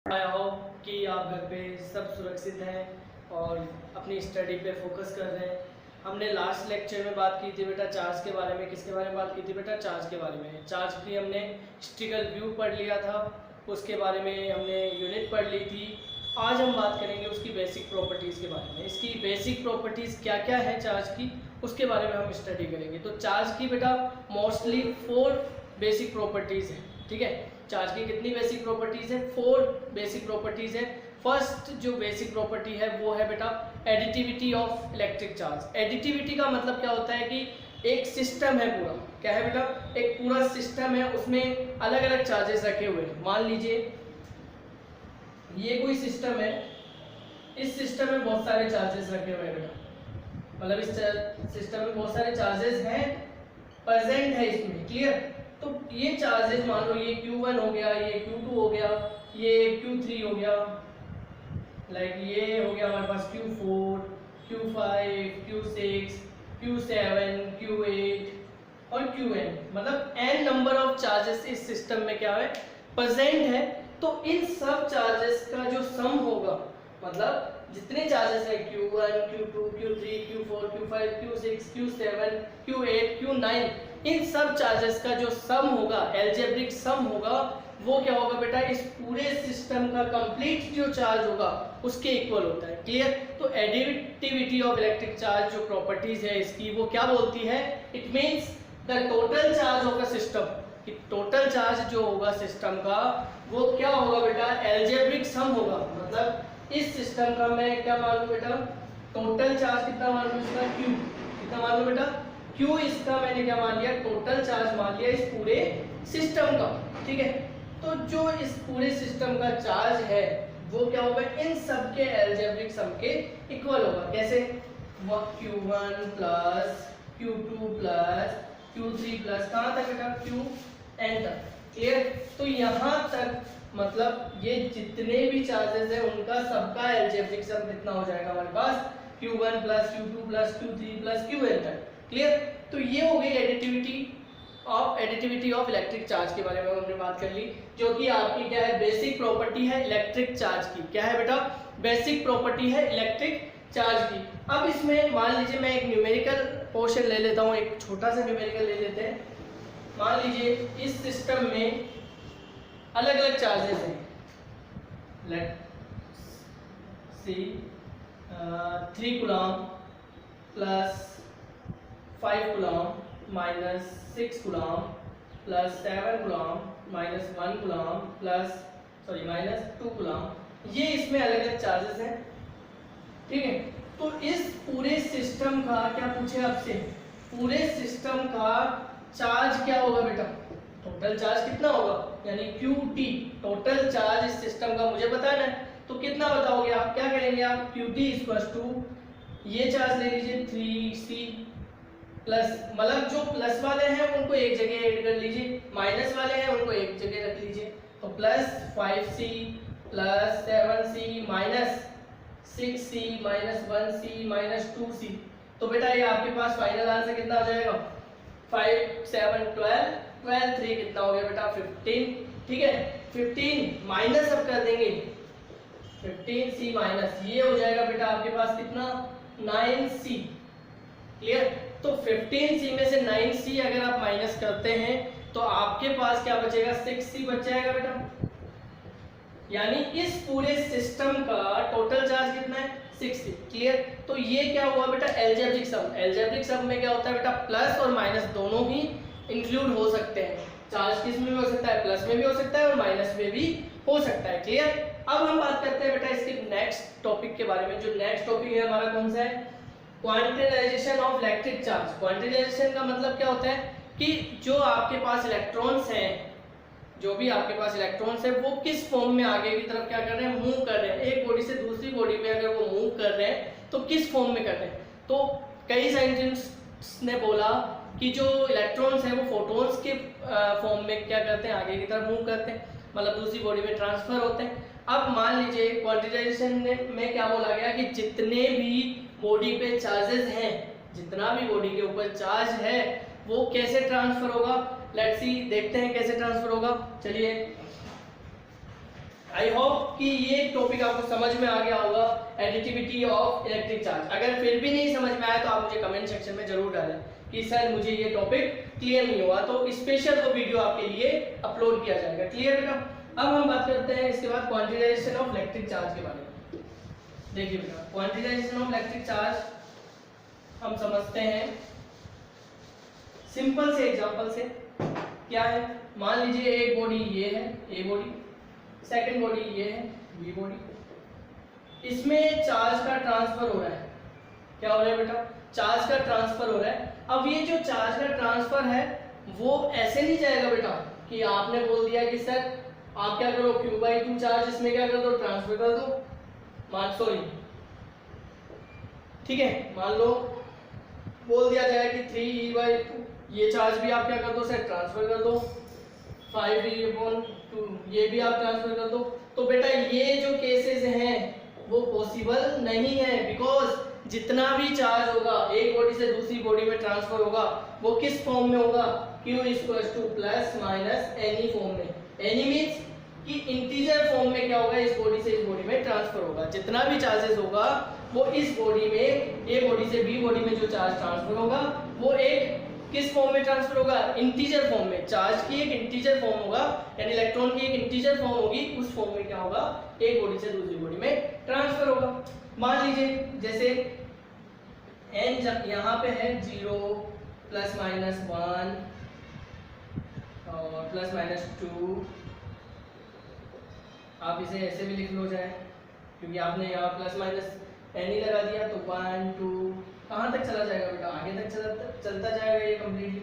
आया हो कि आप घर पे सब सुरक्षित हैं और अपनी स्टडी पे फोकस कर रहे हैं। हमने लास्ट लेक्चर में बात की थी बेटा चार्ज के बारे में। किसके बारे में बात की थी बेटा? चार्ज के बारे में। चार्ज की हमने हिस्ट्रिकल व्यू पढ़ लिया था, उसके बारे में हमने यूनिट पढ़ ली थी। आज हम बात करेंगे उसकी बेसिक प्रॉपर्टीज़ के बारे में। इसकी बेसिक प्रॉपर्टीज़ क्या क्या है चार्ज की, उसके बारे में हम स्टडी करेंगे। तो चार्ज की बेटा मोस्टली 4 बेसिक प्रॉपर्टीज़ हैं। ठीक है, चार्ज की कितनी बेसिक प्रॉपर्टीज़ है? 4 बेसिक प्रॉपर्टीज़ है। फर्स्ट जो बेसिक प्रॉपर्टी है वो है बेटा additivity of electric charge. Additivity का मतलब क्या होता है कि एक सिस्टम है पूरा। क्या है बेटा? एक पूरा सिस्टम है, उसमें अलग अलग चार्जेस रखे हुए हैं। मान लीजिए ये कोई सिस्टम है, इस सिस्टम में बहुत सारे चार्जेस रखे हुए हैं बेटा। मतलब इस सिस्टम में बहुत सारे चार्जेस हैं, प्रेजेंट है इसमें। क्लियर? तो ये चार्जेस मान लो ये Q1 हो गया, ये Q2 हो गया, ये Q3 हो गया, लाइक ये हो गया हमारे पास Q4, Q5, Q6, Q7, Q8 और Qn। मतलब n नंबर ऑफ चार्जेस इस सिस्टम में क्या है? प्रेजेंट है। तो इन सब चार्जेस का जो सम होगा, मतलब जितने चार्जेस है Q1, Q2, Q3, Q4, Q5, Q6, Q7, Q8, Q9, इन सब चार्जेस का जो सम होगा, एल्जेब्रिक सम होगा, वो क्या होगा बेटा? इस पूरे सिस्टम का कंप्लीट जो चार्ज होगा उसके इक्वल होता है। क्लियर? तो एडिटिविटी ऑफ इलेक्ट्रिक चार्ज जो प्रॉपर्टीज है इसकी, वो क्या बोलती है? It means the total charge of a system, कि टोटल चार्ज जो होगा सिस्टम का वो क्या होगा बेटा? एल्जेब्रिक सम होगा। मतलब इस सिस्टम का मैं क्या मान लूं बेटा? टोटल चार्ज कितना मान लूं इसका? Q। कितना मान लूं बेटा? Q। इसका मैंने क्या मान लिया? टोटल चार्ज मान लिया इस पूरे सिस्टम का। ठीक है, तो जो इस पूरे सिस्टम का चार्ज है वो क्या होगा? इन सब के एल्जेब्रिक सम के इक्वल होगा। कैसे? Q1 plus Q2 plus Q3 plus कहाँ तक बेटा? Qn तक। क्लियर? तो यहाँ तक मतलब ये जितने भी चार्जेस हैं उनका सबका एल्जेब्रिक सम कितना हो जाएगा हमारे पास? Q1 plus Q2 plus Q3 plus Qn तक। क्लियर? तो ये हो गई एडिटिविटी ऑफ इलेक्ट्रिक चार्ज के बारे में हमने बात कर ली, जो कि आपकी क्या है? बेसिक प्रॉपर्टी है इलेक्ट्रिक चार्ज की। क्या है बेटा? बेसिक प्रॉपर्टी है इलेक्ट्रिक चार्ज की। अब इसमें मान लीजिए मैं एक न्यूमेरिकल पोर्शन ले लेता हूँ, एक छोटा सा न्यूमेरिकल ले लेते हैं। मान लीजिए इस सिस्टम में अलग अलग चार्जेस हैं। Let's see 3 coulomb plus 5 coulomb minus 6 coulomb plus 7 coulomb minus 1 coulomb minus 2 coulomb. ये इसमें अलग अलग चार्जेस हैं। ठीक है, तो इस पूरे सिस्टम का क्या पूछे आपसे? पूरे सिस्टम का चार्ज क्या होगा बेटा? टोटल चार्ज कितना होगा? यानी QT, टोटल चार्ज इस सिस्टम का मुझे बताना है। तो कितना बताओगे आप? क्या करेंगे आप? QT इक्वल्स टू ये चार्ज ले लीजिए 3C प्लस, मतलब जो प्लस वाले हैं उनको एक जगह ऐड कर लीजिए, माइनस वाले हैं उनको एक जगह रख लीजिए। तो plus 5C plus 7C minus 6C minus 1C minus 2C। तो बेटा ये आपके पास फाइनल आंसर कितना हो जाएगा? 5 7 12 12 3 कितना हो गया बेटा? 15। ठीक है, 15 माइनस अब कर देंगे 15C माइनस ये हो जाएगा बेटा आपके पास कितना? 9C। क्लियर? तो 15C में से 9C अगर आप माइनस करते हैं तो आपके पास क्या बचेगा? 6C बच जाएगा बेटा। यानी इस पूरे सिस्टम का टोटल चार्ज कितना है? 6C। क्लियर? तो ये क्या हुआ बेटा? Algebraic sum. एल्जेब्रिक सम में क्या होता है बेटा? प्लस और माइनस दोनों ही इंक्लूड हो सकते हैं। चार्ज किस में भी हो सकता है? प्लस में भी हो सकता है और माइनस में भी हो सकता है। क्लियर? अब हम बात करते हैं बेटा इसके नेक्स्ट टॉपिक के बारे में। जो नेक्स्ट टॉपिक है हमारा कौन सा है? क्वांटिटाइजेशन ऑफ इलेक्ट्रिक चार्ज। क्वांटिटाइजेशन का मतलब क्या होता है कि जो आपके पास इलेक्ट्रॉन्स हैं, जो भी आपके पास इलेक्ट्रॉन्स है वो किस फॉर्म में आगे की तरफ क्या कर रहे हैं? मूव कर रहे हैं। एक बॉडी से दूसरी बॉडी में अगर वो मूव कर रहे हैं तो किस फॉर्म में कर रहे हैं? तो कई साइंटिस्ट्स ने बोला कि जो इलेक्ट्रॉन्स हैं वो फोटॉन्स के फॉर्म में क्या करते हैं? आगे की तरफ मूव करते हैं, मतलब दूसरी बॉडी में ट्रांसफर होते हैं। अब मान लीजिए क्वांटिटाइजेशन में क्या बोला गया कि जितने भी बॉडी पे चार्जेस हैं, जितना भी बॉडी के ऊपर चार्ज है वो कैसे ट्रांसफर होगा? लेट्स सी, देखते हैं कैसे ट्रांसफर होगा। चलिए आई होप कि ये टॉपिक आपको समझ में आ गया होगा, एडिटिविटी ऑफ इलेक्ट्रिक चार्ज। अगर फिर भी नहीं समझ में आया तो आप मुझे कमेंट सेक्शन में जरूर डालें कि सर मुझे ये टॉपिक क्लियर नहीं हुआ, तो स्पेशल वो वीडियो आपके लिए अपलोड किया जाएगा। क्लियर बेटा? अब हम बात करते हैं इसके बाद क्वांटिटाइजेशन ऑफ इलेक्ट्रिक चार्ज के बारे में। देखिए बेटा, क्वांटिटाइजेशन ऑफ इलेक्ट्रिक चार्ज हम समझते हैं सिंपल से एग्जांपल से। क्या है, मान लीजिए एक बॉडी ये है, ए बॉडी, सेकंड बॉडी ये है, बी बॉडी। इसमें चार्ज का ट्रांसफर हो रहा है। क्या हो रहा है बेटा? चार्ज का ट्रांसफर हो रहा है। अब ये जो चार्ज का ट्रांसफर है वो ऐसे नहीं जाएगा बेटा कि आपने बोल दिया कि सर आप क्या करो, Q/2 चार्ज इसमें क्या कर दो, ट्रांसफर कर दो। ठीक है, मान लो बोल दिया जाए कि 3E/2 ये चार्ज भी आप क्या कर दो सर, ट्रांसफर कर दो। 5E/2 ये भी आप ट्रांसफर कर दो। तो बेटा ये जो केसेस हैं वो पॉसिबल नहीं है, बिकॉज जितना भी चार्ज होगा एक बॉडी से दूसरी बॉडी में ट्रांसफर होगा वो किस फॉर्म में होगा, Q = plus minus any form में। एनी मीन्स कि इंटीजर फॉर्म में क्या होगा, इस बॉडी से इस बॉडी में ट्रांसफर होगा। जितना भी चार्जेस होगा वो इस बॉडी में, ए बॉडी से बी बॉडी में जो चार्ज ट्रांसफर होगा वो एक किस फॉर्म में ट्रांसफर होगा, इंटीजर फॉर्म में। चार्ज की एक इंटीजर फॉर्म होगा, यानी इलेक्ट्रॉन की एक इंटीजर फॉर्म होगी, उस फॉर्म में क्या होगा, एक बॉडी से दूसरी बॉडी में ट्रांसफर होगा। मान लीजिए जैसे n जब यहाँ पे है 0 ±1 और +-2, आप इसे ऐसे भी लिख लो चाहे, क्योंकि आपने यहाँ ±n ही लगा दिया तो 1 2 कहाँ तक चला जाएगा बेटा, आगे तक चलता जाएगा ये कम्प्लीटली।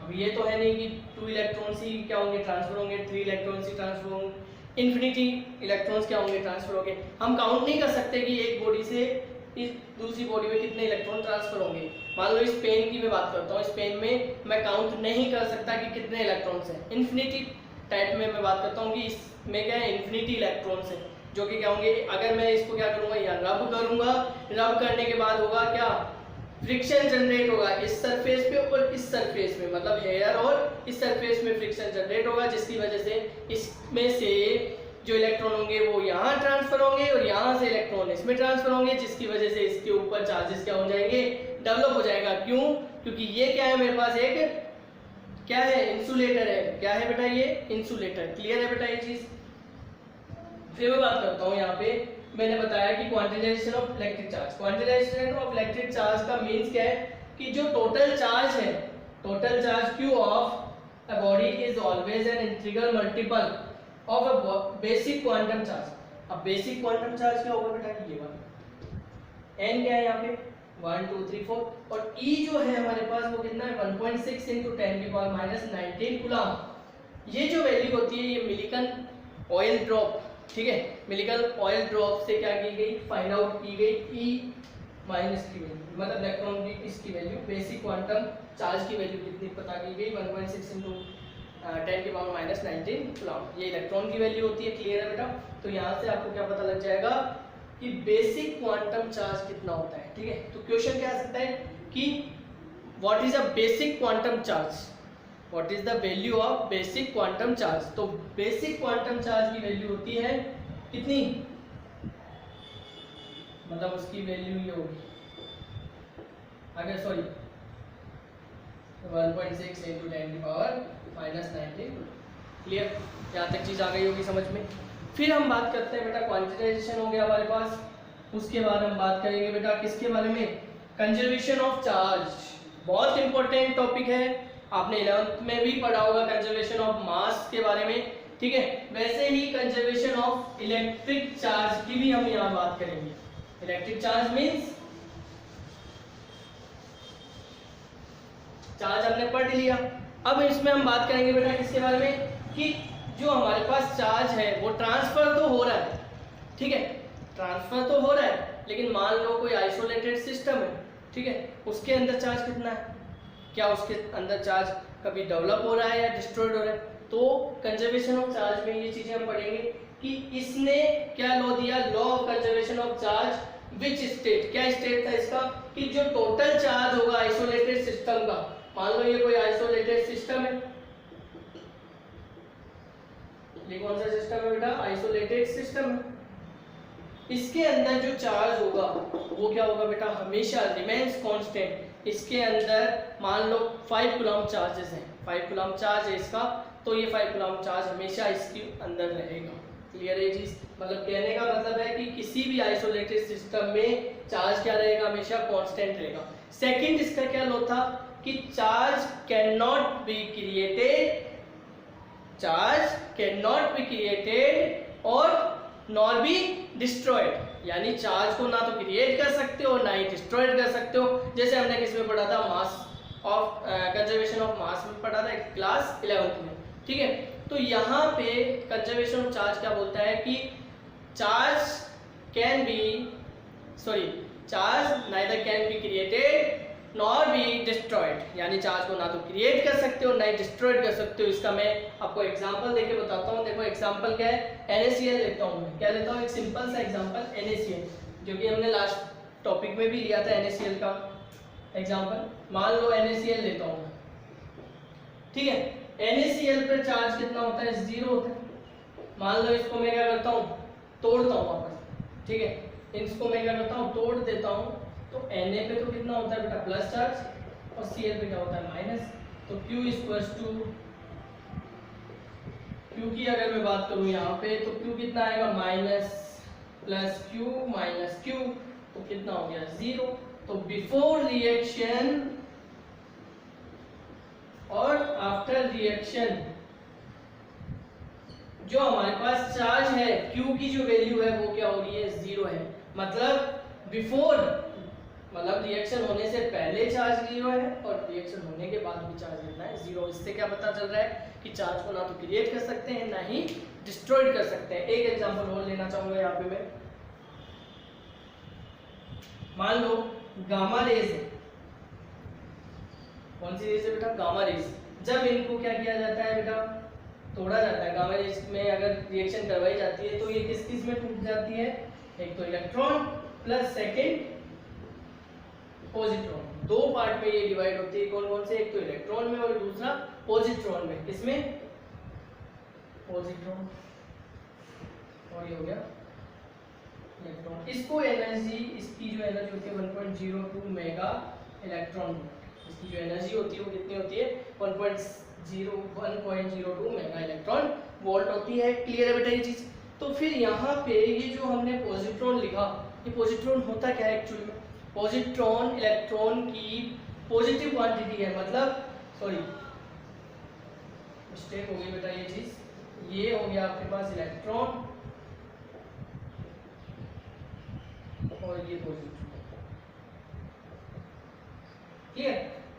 अब ये तो है नहीं कि 2 इलेक्ट्रॉन्स ही क्या होंगे, ट्रांसफर होंगे, 3 इलेक्ट्रॉन्स ही ट्रांसफर होंगे, इन्फिनिटी इलेक्ट्रॉन्स क्या होंगे, ट्रांसफर होंगे। हम काउंट नहीं कर सकते कि एक बॉडी से इस दूसरी बॉडी में कितने इलेक्ट्रॉन ट्रांसफर होंगे। मान लो इस पेन की मैं बात करता हूँ, इस पेन में मैं काउंट नहीं कर सकता कि कितने इलेक्ट्रॉन्स हैं। इन्फिनिटी टाइप में मैं बात करता हूँ कि इसमें क्या है, इन्फिनिटी इलेक्ट्रॉन्स हैं, जो कि क्या होंगे, अगर मैं इसको क्या करूँगा, यहाँ रब करूँगा, रब करने के बाद होगा क्या, फ्रिक्शन जनरेट होगा इस सरफेस पे और इस सरफेस में, मतलब हेयर और इस सरफेस में फ्रिक्शन जनरेट होगा, जिसकी वजह से इसमें से जो इलेक्ट्रॉन होंगे वो यहाँ ट्रांसफर होंगे और यहाँ से इलेक्ट्रॉन इसमें ट्रांसफर होंगे, जिसकी वजह से इसके ऊपर चार्जेस क्या हो जाएंगे, डेवलप हो जाएगा। क्यों? क्योंकि ये क्या है, मेरे पास एक क्या है, इंसुलेटर है। क्या है बेटा, ये इंसुलेटर। क्लियर है बेटा ये चीज? फिर मैं बात करता हूँ, यहाँ पे मैंने बताया कि quantisation of electric charge. Quantisation of electric charge का मीन्स क्या है कि जो टोटल चार्ज है, total charge Q of a body is always an integral multiple of a basic quantum charge. अब बेसिक क्वांटम चार्ज क्या होगा बेटा, ये वाला n क्या है यहाँ पे 1 2 3 4, और E जो है हमारे पास वो कितना है 1.6 × 10⁻⁻19 कूलम। ये जो वैल्यू होती है ये मिलिकन ऑयल ड्रॉप, ठीक है, मिलिकन ऑयल ड्रॉप से क्या की गई, फाइंड आउट की गई E माइनस की वैल्यू, मतलब इलेक्ट्रॉन की इसकी वैल्यू, बेसिक क्वांटम चार्ज की वैल्यू कितनी पता की गई 1.6 × 10⁻⁻19 कूलम। ये इलेक्ट्रॉन की वैल्यू होती है। क्लियर है बेटा? तो यहाँ से आपको क्या पता लग जाएगा कि बेसिक क्वांटम चार्ज कितना होता है। ठीक है, तो क्वेश्चन क्या आ सकता है कि what is a basic quantum charge, what is the value of basic quantum charge. तो बेसिक क्वांटम चार्ज की वैल्यू होती है कितनी, मतलब उसकी वैल्यू ये होगी, अगर सॉरी 1.6 × 10⁻⁻19। क्लियर? यहाँ तक चीज आ गई होगी समझ में। फिर हम बात करते हैं बेटा, क्वांटिटाइजेशन हो गया हमारे पास, उसके बाद हम बात करेंगे बेटा किसके बारे में, कंजर्वेशन ऑफ चार्ज। बहुत इंपॉर्टेंट टॉपिक है, आपने 11th में भी पढ़ा होगा कंजर्वेशन ऑफ मास के बारे में। ठीक है, वैसे ही कंजर्वेशन ऑफ इलेक्ट्रिक चार्ज की भी हम यहाँ बात करेंगे। इलेक्ट्रिक चार्ज मीन्स चार्ज हमने पढ़ लिया। अब इसमें हम बात करेंगे बेटा किसके बारे में, कि जो हमारे पास चार्ज है वो ट्रांसफर तो हो रहा है, ठीक है, ट्रांसफर तो हो रहा है, लेकिन मान लो कोई आइसोलेटेड सिस्टम है, ठीक है, उसके अंदर चार्ज कितना है, क्या उसके अंदर चार्ज कभी डेवलप हो रहा है या डिस्ट्रॉयड हो रहा है। तो कंजर्वेशन ऑफ चार्ज में ये चीजें हम पढ़ेंगे कि इसने क्या लॉ दिया, law of conservation of charge which state, क्या स्टेट था इसका, कि जो टोटल चार्ज होगा आइसोलेटेड सिस्टम का, मान लो ये कोई आइसोलेटेड सिस्टम है, ये कौन सा सिस्टम है बेटा? आइसोलेटेड सिस्टम है। इसके अंदर जो चार्ज होगा वो क्या होगा बेटा? हमेशा रिमेन्स कांस्टेंट। इसके अंदर मान लो 5 कूलम चार्जेस हैं, 5 कूलम चार्ज है इसका, तो ये 5 कूलम चार्ज हमेशा इसके अंदर रहेगा। क्लियर है चीज? मतलब कहने का मतलब है कि किसी भी आइसोलेटेड सिस्टम में चार्ज क्या रहेगा? हमेशा कांस्टेंट रहेगा। सेकंड इसका क्या लो था कि charge can not be created, charge can not be created और नॉर बी डिस्ट्रॉयड, यानी चार्ज को ना तो क्रिएट कर सकते हो ना ही डिस्ट्रॉयड कर सकते हो। जैसे हमने किस में पढ़ा था? Mass of conservation of mass में पढ़ा था क्लास 11th में, ठीक है। तो यहाँ पे कंजर्वेशन ऑफ चार्ज क्या बोलता है कि charge can be charge neither can be created nor be destroyed, यानी चार्ज को ना तो क्रिएट कर सकते हो ना ही डिस्ट्रॉयड कर सकते हो। इसका मैं आपको एग्जांपल देके बताता हूँ। देखो एग्जांपल क्या है? NaCl लेता हूँ मैं। क्या लेता हूँ? एक सिंपल सा एग्जांपल NaCl, जो कि हमने लास्ट टॉपिक में भी लिया था NaCl का एग्जांपल। मान लो NaCl लेता हूँ मैं, ठीक है। NaCl पर चार्ज कितना होता है? 0 होता है। मान लो इसको मैं क्या करता हूँ? तोड़ता हूँ वापस, ठीक है। इसको मैं क्या करता हूँ? तोड़ देता हूँ। तो Na पे तो कितना होता है बेटा? प्लस चार्ज, और Cl पे क्या होता है? माइनस। तो Q इक्वल्स टू, Q की अगर मैं बात करूँ यहाँ पे तो Q कितना आएगा? Minus plus Q minus Q, तो कितना हो गया? 0। तो बिफोर रिएक्शन और आफ्टर रिएक्शन जो हमारे पास चार्ज है Q की जो वैल्यू है वो क्या हो रही है? 0 है। मतलब बिफोर, मतलब रिएक्शन होने से पहले चार्ज 0 है और रिएक्शन होने के बाद भी चार्ज कितना है? 0। इससे क्या पता चल रहा है कि चार्ज को ना तो क्रिएट कर सकते हैं ना ही डिस्ट्रॉयड कर सकते हैं। एक एग्जांपल और लेना चाहूंगा यहाँ पे मैं। मान लो गामा रेज है। कौन सी रेज है बेटा? Gamma rays. जब इनको क्या किया जाता है बेटा? तोड़ा जाता है। गामा रेज में अगर रिएक्शन करवाई जाती है तो ये किस किस में टूट जाती है? एक तो इलेक्ट्रॉन प्लस सेकेंड पॉजिट्रॉन। दो पार्ट में ये डिवाइड होती है। कौन कौन से? एक तो इलेक्ट्रॉन में और दूसरा पॉजिट्रॉन में। किसमें? पॉजिट्रॉन। और ये हो गया इलेक्ट्रॉन। इसको एनर्जी, इसकी जो एनर्जी होती है 1.02 मेगा इलेक्ट्रॉन वोल्ट। इसकी जो एनर्जी होती है वो कितनी होती है? 1.02 मेगा इलेक्ट्रॉन वोल्ट होती है। क्लियर है बेटा ये चीज? तो फिर यहाँ पे ये जो हमने पॉजिट्रॉन लिखा, ये पॉजिट्रॉन होता क्या है एक्चुअली में? पॉजिट्रॉन इलेक्ट्रॉन की पॉजिटिव क्वांटिटी है। मतलब सॉरी मिस्टेक हो गई बेटा ये चीज। ये हो गया आपके पास इलेक्ट्रॉन और ये पॉजिट्रॉन। ठीक है।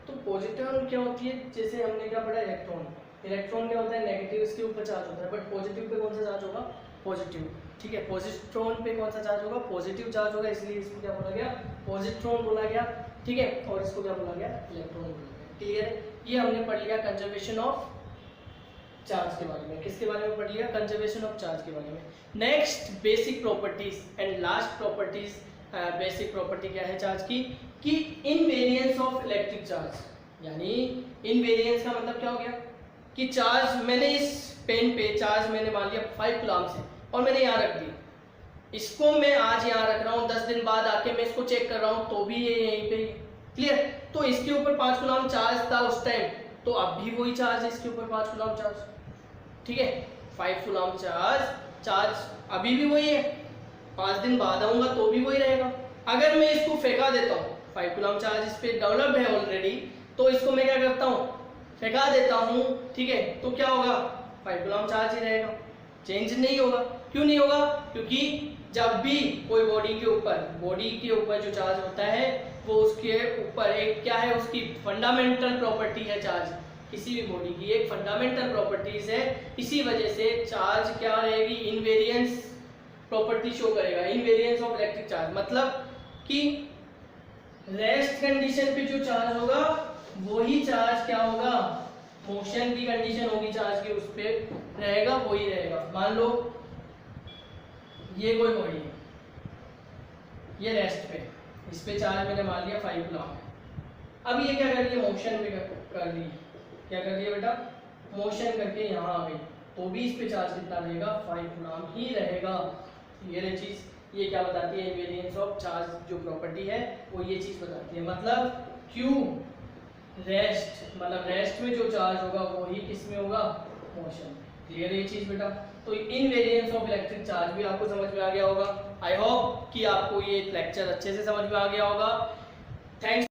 तो पॉजिट्रॉन क्या होती है? जैसे हमने क्या पढ़ा? इलेक्ट्रॉन। इलेक्ट्रॉन क्या होता है? नेगेटिव इसके ऊपर चार्ज होता है, बट पॉजिटिव पे कौन सा चार्ज होगा? पॉजिटिव। ठीक है। पॉजिट्रॉन पे कौन सा चार्ज होगा? पॉजिटिव चार्ज होगा, इसलिए इसको क्या बोला गया? पॉजिट्रॉन बोला गया। ठीक है। और इसको क्या बोला गया? इलेक्ट्रॉन बोला गया। क्लियर है? ये हमने पढ़ लिया कंजर्वेशन ऑफ चार्ज के बारे में। किसके बारे में पढ़ लिया? कंजर्वेशन ऑफ चार्ज के बारे में। Next basic properties and last properties. Basic property क्या है चार्ज की? कि इनवेरिएंस ऑफ इलेक्ट्रिक चार्ज। यानी इनवेरिएंस का मतलब क्या हो गया? कि चार्ज मैंने इस पेन पे चार्ज मैंने मान लिया 5 कूलम से और मैंने यहाँ रख दिया। इसको मैं आज यहाँ रख रहा हूँ, 10 दिन बाद आके मैं इसको चेक कर रहा हूँ तो भी ये यहीं पे। क्लियर? तो इसके ऊपर 5 कूलम चार्ज था उस टाइम, तो अब भी वही चार्ज है इसके ऊपर 5 कूलम चार्ज। ठीक है। 5 कूलम चार्ज अभी भी वही है, 5 दिन बाद आऊंगा तो भी वही रहेगा। अगर मैं इसको फेंका देता हूँ, 5 कूलम चार्ज इस पे डेवलप्ड है ऑलरेडी, तो इसको मैं क्या करता हूँ? फेंका देता हूँ। ठीक है। तो क्या होगा? 5 कूलम चार्ज ही रहेगा, चेंज नहीं होगा। क्यों नहीं होगा? क्योंकि जब भी कोई बॉडी के ऊपर जो चार्ज होता है वो उसके ऊपर एक क्या है? उसकी फंडामेंटल प्रॉपर्टी है चार्ज। किसी भी बॉडी की एक फंडामेंटल प्रॉपर्टीज है। इसी वजह से चार्ज क्या रहेगी? इनवेरिएंस प्रॉपर्टी शो करेगा। इनवेरिएंस ऑफ इलेक्ट्रिक चार्ज मतलब कि रेस्ट कंडीशन पे जो चार्ज होगा वही चार्ज क्या होगा? मोशन की कंडीशन होगी चार्ज की, उस पे रहेगा, वही रहेगा। मान लो ये कोई बॉडी है, ये रेस्ट पे, इस पे चार्ज मैंने मान लिया 5 कूलम है। अब ये क्या कर रही है? मोशन पे कर रही है। क्या कर रही है बेटा? मोशन करके यहाँ आ गई, तो भी इस पे चार्ज कितना रहेगा, 5 कूलम ही रहेगा। ये चीज़ ये क्या बताती है, इनवेरियंस ऑफ चार्ज जो प्रॉपर्टी है वो ये चीज़ बताती है। मतलब Q रेस्ट, मतलब रेस्ट में जो चार्ज होगा वो ही किस में होगा, मोशन। क्लियर है ये चीज़ बेटा। तो इनवेरियंस ऑफ इलेक्ट्रिक चार्ज भी आपको समझ में आ गया होगा। आई होप कि आपको ये लेक्चर अच्छे से समझ में आ गया होगा। थैंक्स।